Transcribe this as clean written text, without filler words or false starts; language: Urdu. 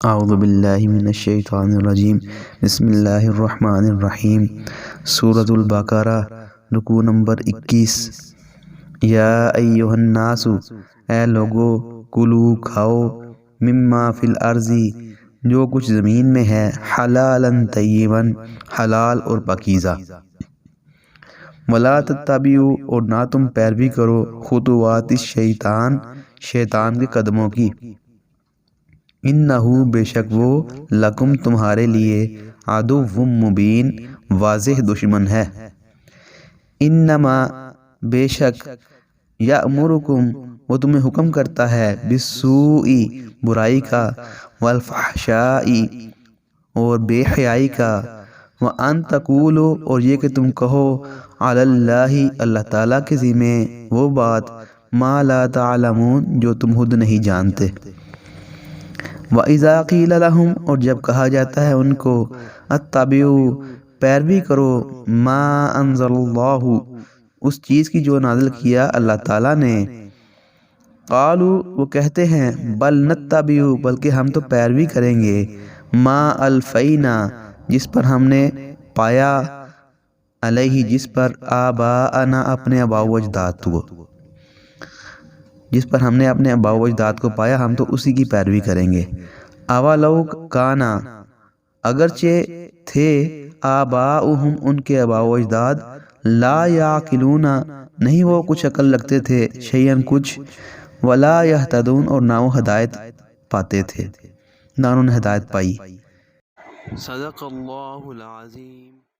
اعوذ باللہ من الشیطان الرجیم بسم اللہ الرحمن الرحیم سورۃ البقرہ رکوع نمبر 21 یا ایہا الناس اے لوگو کلو کھاؤ مما فی الارض جو کچھ زمین میں ہے حلالا طیبا حلال اور پاکیزہ ولا تتبعوا اور نہ تم پیروی کرو خطوات الشیطان شیطان کے قدموں کی انہو بے شک وہ لکم تمہارے لیے عدو مبین واضح دشمن ہے انما بے شک یأمرکم وہ تمہیں حکم کرتا ہے بالسوء برائی کا والفحشاء اور بے حیائی کا وان تقولوا اور یہ کہ تم کہو علی اللہ اللہ تعالیٰ کے ذمہ وہ بات ما لا تعلمون جو تم خود نہیں جانتے وَإِذَا قِيلَ لَهُمْ اور جب کہا جاتا ہے ان کو اتبعوا پیروی کرو ما انزل اللہ اس چیز کی جو نازل کیا اللہ تعالیٰ نے قالوا وہ کہتے ہیں بل نتبع بلکہ ہم تو پیروی کریں گے ما الفینا جس پر ہم نے پایا علیہ جس پر آباءنا اپنے آباء و اجداد کو جس پر ہم نے اپنے آباء و اجداد کو پایا ہم تو اسی کی پیروی کریں گے اولو کانا اگرچہ تھے آباؤہم ان کے آباء و اجداد لا یعقلون نہیں وہ کچھ عقل رکھتے تھے شیئن کچھ ولا یہتدون اور نہ وہ ہدایت پاتے تھے نہ انہوں نے ہدایت پائی صدق اللہ العظیم.